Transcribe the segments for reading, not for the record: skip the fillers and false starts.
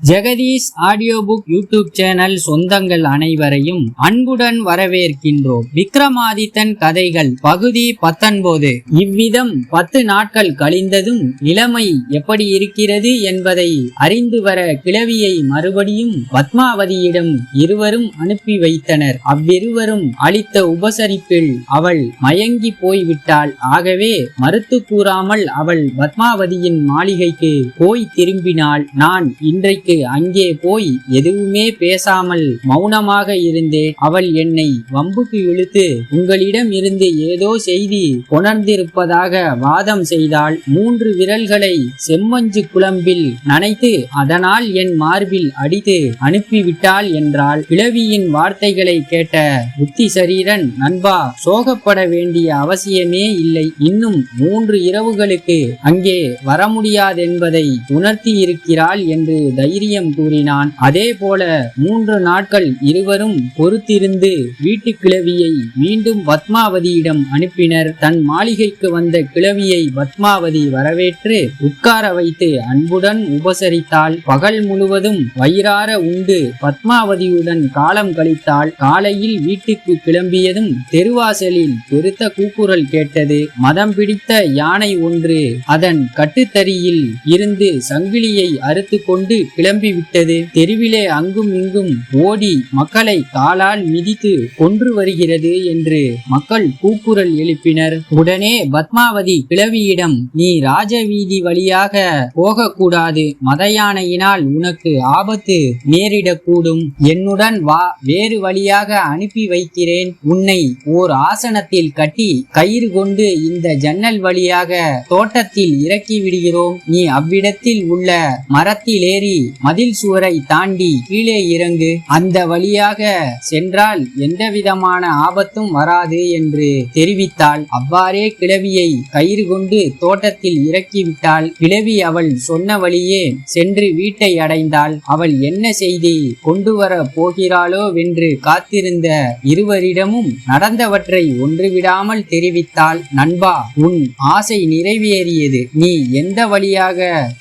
Jagadish audio book YouTube channel சொந்தங்கள் அனைவரையும் அன்புடன் வரவேற்கின்றோம். விக்ரமாதித்தன் கதைகள் பகுதி 19. இவ்விதம் 10 நாட்கள் கழிந்ததும் நிலைமை எப்படி இருக்கிறது என்பதை அறிந்து வர கிழவியை மறுபடியும் பத்மாவதியிடம் இருவரும் அனுப்பி வைத்தனர். அவ்விருவரும் அளித்த உபசரிப்பில் அவள் மயங்கி போய்விட்டாள். ஆகவே மறுத்து கூறாமல் அவள் பத்மாவதியின் மாளிகைக்கு போய் திரும்பினாள். நான் இன்றைக்கு அங்கே போய் எதுவுமே பேசாமல் மௌனமாக இருந்தேன். அவள் என்னை வம்புக்கு இழுத்து உங்களிடம் இருந்து ஏதோ செய்தி கொணர்ந்திருப்பதாக வாதம் செய்தாள். 3 விரல்களை செம்மஞ்சு குழம்பில் நனைத்து அதனால் என் மார்பில் அடித்து அனுப்பிவிட்டாள் என்றாள். கிழவியின் வார்த்தைகளை கேட்ட புத்தி சரீரன், நண்பா, சோகப்பட வேண்டிய அவசியமே இல்லை. இன்னும் 3 இரவுகளுக்கு அங்கே வர முடியாதென்பதை உணர்த்தி இருக்கிறாள் என்று தைரியம் கூறினான். அதே போல 3 நாட்கள் இருவரும் பொறுத்திருந்து வீட்டு கிழவியை மீண்டும் பத்மாவதியிடம் அனுப்பினர். தன் மாளிகைக்கு வந்த கிழவியை பத்மாவதி வரவேற்று உட்கார வைத்து அன்புடன் உபசரித்தாள். பகல் முழுவதும் வயிறார உண்டு பத்மாவதியுடன் காலம் கழித்தாள். காலையில் வீட்டுக்கு கிளம்பியதும் தெருவாசலில் பெருத்த கூக்குரல் கேட்டது. மதம் பிடித்த யானை ஒன்று அதன் கட்டுத்தறியில் இருந்து சங்கிலியை அறுத்து கொண்டு கிளம்பிவிட்டது. தெருவிலே அங்கும் இங்கும் ஓடி மக்களை காலால் மிதித்து கொன்று வருகிறது என்று மக்கள் கூக்குரல் எழுப்பினர். உடனே பத்மாவதி கிழவியிடம், நீ ராஜவீதி வழியாக போகக்கூடாது. மத யானையினால் உனக்கு ஆபத்து நேரிடக்கூடும். என்னுடன் வா, வேறு வழியாக அனுப்பி வைக்கிறேன். உன்னை ஓர் ஆசனத்தில் கட்டி கயிறு கொண்டு இந்த ஜன்னல் வழியாக தோட்டத்தில் இறக்கி விடுகிறோம். நீ அவ்விடத்தில் உள்ள மரத்தில் ஏறி மதில் சுவரை தாண்டி கீழே இறங்கு. அந்த வழியாக சென்றால் எந்தவிதமான ஆபத்தும் வராது என்று தெரிவித்தாள். அவ்வாறே கிழவியை கயிறு கொண்டு தோட்டத்தில் இறக்கிவிட்டாள். கிழவி அவள் சொன்ன வழியே சென்று வீட்டை அடைந்தாள். அவள் என்ன செய்தி கொண்டு வர போகிறாளோ வென்று காத்திருந்த இருவரிடமும் நடந்தவற்றை ஒன்றுவிடாமல் தெரிவித்தாள். நண்பா, உன் ஆசை நிறைவேறியது. நீ எந்த வழியாக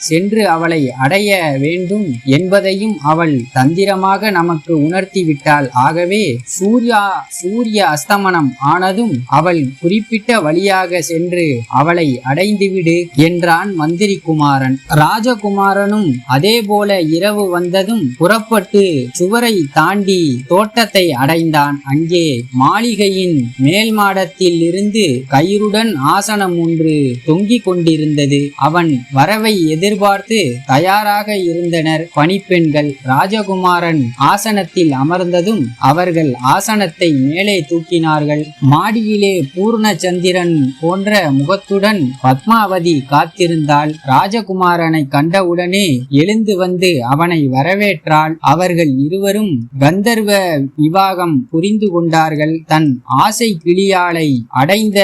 சென்று அவளை அடைய வேண்டும் என்பதையும் அவள் தந்திரமாக நமக்கு உணர்த்தி விட்டாள். ஆகவே சூரிய அஸ்தமனம் ஆனதும் அவள் குறிப்பிட்ட வழியாக சென்று அவளை அடைந்துவிடு என்றான் மந்திரி குமாரன். ராஜகுமாரனும் அதே போல இரவு வந்ததும் புறப்பட்டு சுவரை தாண்டி தோட்டத்தை அடைந்தான். அங்கே மாளிகையின் மேல் மாடத்தில் இருந்து கயிறுடன் ஆசனம் ஒன்று தொங்கிக் கொண்டிருந்தது. அவன் வரவை எதிர்பார்த்து தயாராக இருந்தனர் பணிப்பெண்கள். ராஜகுமாரன் ஆசனத்தில் அமர்ந்ததும் அவர்கள் ஆசனத்தை மேலே தூக்கினார்கள். மாடியிலே பூர்ண சந்திரன் போன்ற முகத்துடன் பத்மாவதி காத்திருந்தாள். ராஜகுமாரனை கண்டவுடனே எழுந்து வந்து அவனை வரவேற்றாள். அவர்கள் இருவரும் கந்தர்வ விவாகம் புரிந்து கொண்டார்கள். தன் ஆசை கிளியாளை அடைந்த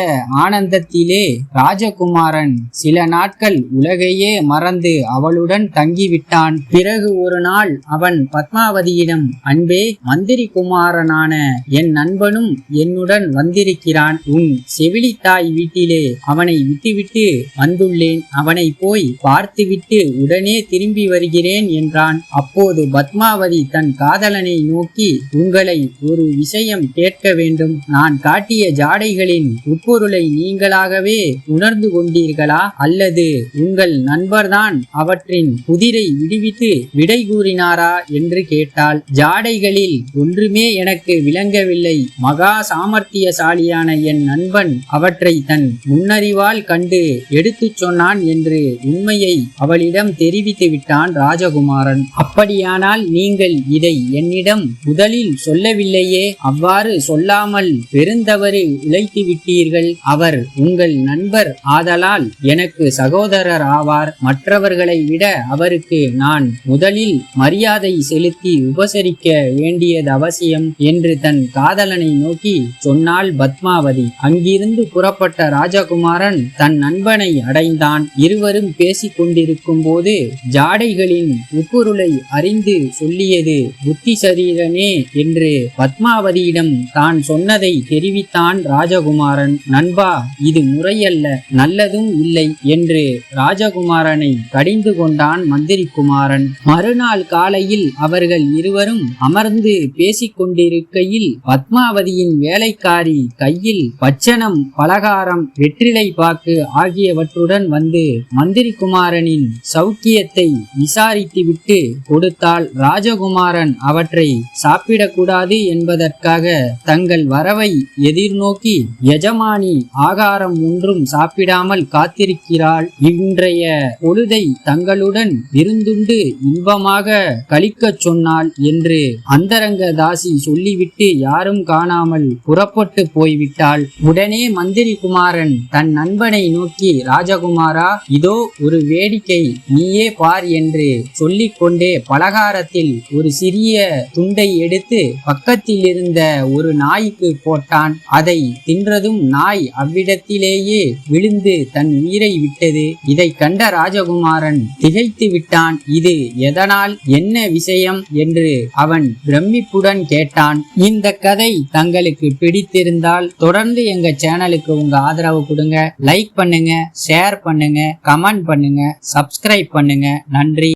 ஆனந்தத்திலே ராஜகுமாரன் சில நாட்கள் உலகையே மறந்து அவளுடன் தங்கிவிட்டான். பிறகு ஒரு நாள் அவன் பத்மாவதியிடம், அன்பே, மந்திரி குமாரனான என் நண்பனும் என்னுடன் வந்திருக்கிறான். உன் செவிலித்தாய் வீட்டிலே அவனை விட்டுவிட்டு வந்துள்ளேன். அவனை போய் பார்த்துவிட்டு உடனே திரும்பி வருகிறேன் என்றான். அப்போது பத்மாவதி தன் காதலனை நோக்கி, உங்களை ஒரு விஷயம் கேட்க வேண்டும். நான் காட்டிய ஜாடைகளின் உட்பொருளை நீங்களாகவே உணர்ந்து கொண்டீர்களா, அல்லது உங்கள் நண்பர்தான் அவற்றின் புதிரை விடுவித்து விடை கூறினாரா என்று கேட்டாள். ஜாடைகளில் ஒன்றுமே எனக்கு விளங்கவில்லை. மகா சாமர்த்தியசாலியான என் நண்பன் அவற்றை தன் முன்னறிவால் கண்டு எடுத்துச் சொன்னான் என்று உண்மையை அவளிடம் தெரிவித்து விட்டான் ராஜகுமாரன். அப்படியானால் நீங்கள் இதை என்னிடம் முதலில் சொல்லவில்லையே? அவ்வாறு சொல்லாமல் பெருந்தவறு இழைத்து விட்டீர்கள். அவர் உங்கள் நண்பர் ஆதலால் எனக்கு சகோதரர் ஆவார். மற்றவர்களை விட அவருக்கு நான் முதலில் மரியாதை செலுத்தி உபசரிக்க வேண்டியது அவசியம் என்று தன் காதலனை நோக்கி சொன்னாள் பத்மாவதி. அங்கிருந்து புறப்பட்ட ராஜகுமாரன் தன் நண்பனை அடைந்தான். இருவரும் பேசிக் கொண்டிருக்கும் போது ஜாடைகளின் உட்பொருளை அறிந்து சொல்லியது புத்தி சரீரனே என்று பத்மாவதியிடம் தான் சொன்னதை தெரிவித்தான் ராஜகுமாரன். நண்பா, இது முறையல்ல, நல்லதும் இல்லை என்று ராஜகுமாரனை கடிந்து கொண்டான் மந்திரி குமாரன். ராஜகுமாரன். மறுநாள் காலையில் அவர்கள் இருவரும் அமர்ந்து பேசிக் கொண்டிருக்கையில் பத்மாவதியின் வேலைக்காரி கையில் பச்சனம், பலகாரம், வெற்றிலை பாக்கு ஆகியவற்றுடன் வந்து மந்திரி குமாரனின் சௌக்கியத்தை விசாரித்துவிட்டு கொடுத்தால் ராஜகுமாரன் அவற்றை சாப்பிடக்கூடாது என்பதற்காக தங்கள் வரவை எதிர்நோக்கி எஜமானி ஆகாரம் ஒன்றும் சாப்பிடாமல் காத்திருக்கிறாள். இன்றைய பொழுதை தங்களுடன் விருந்துண்டு இன்பமாக கழிக்கச் சொன்னாள் என்று அந்தரங்க தாசி சொல்லிவிட்டு யாரும் காணாமல் புறப்பட்டு போய்விட்டாள். உடனே மந்திரி குமாரன் தன் நண்பனை நோக்கி, ராஜகுமாரா, இதோ ஒரு வேடிக்கை, நீயே பார் என்று சொல்லிக் கொண்டே பலகாரத்தில் ஒரு சிறிய துண்டை எடுத்து பக்கத்தில் இருந்த ஒரு நாய்க்கு போட்டான். அதை தின்றதும் நாய் அவ்விடத்திலேயே விழுந்து தன் உயிரை விட்டது. இதை கண்ட ராஜகுமாரன் திகைத்து விட்டான். இது எதனால், என்ன விஷயம் என்று அவன் பிரமிப்புடன் கேட்டான். இந்த கதை தங்களுக்கு பிடித்திருந்தால் தொடர்ந்து எங்க சேனலுக்கு உங்க ஆதரவு கொடுங்க. லைக் பண்ணுங்க, ஷேர் பண்ணுங்க, கமெண்ட் பண்ணுங்க, சப்ஸ்கிரைப் பண்ணுங்க. நன்றி.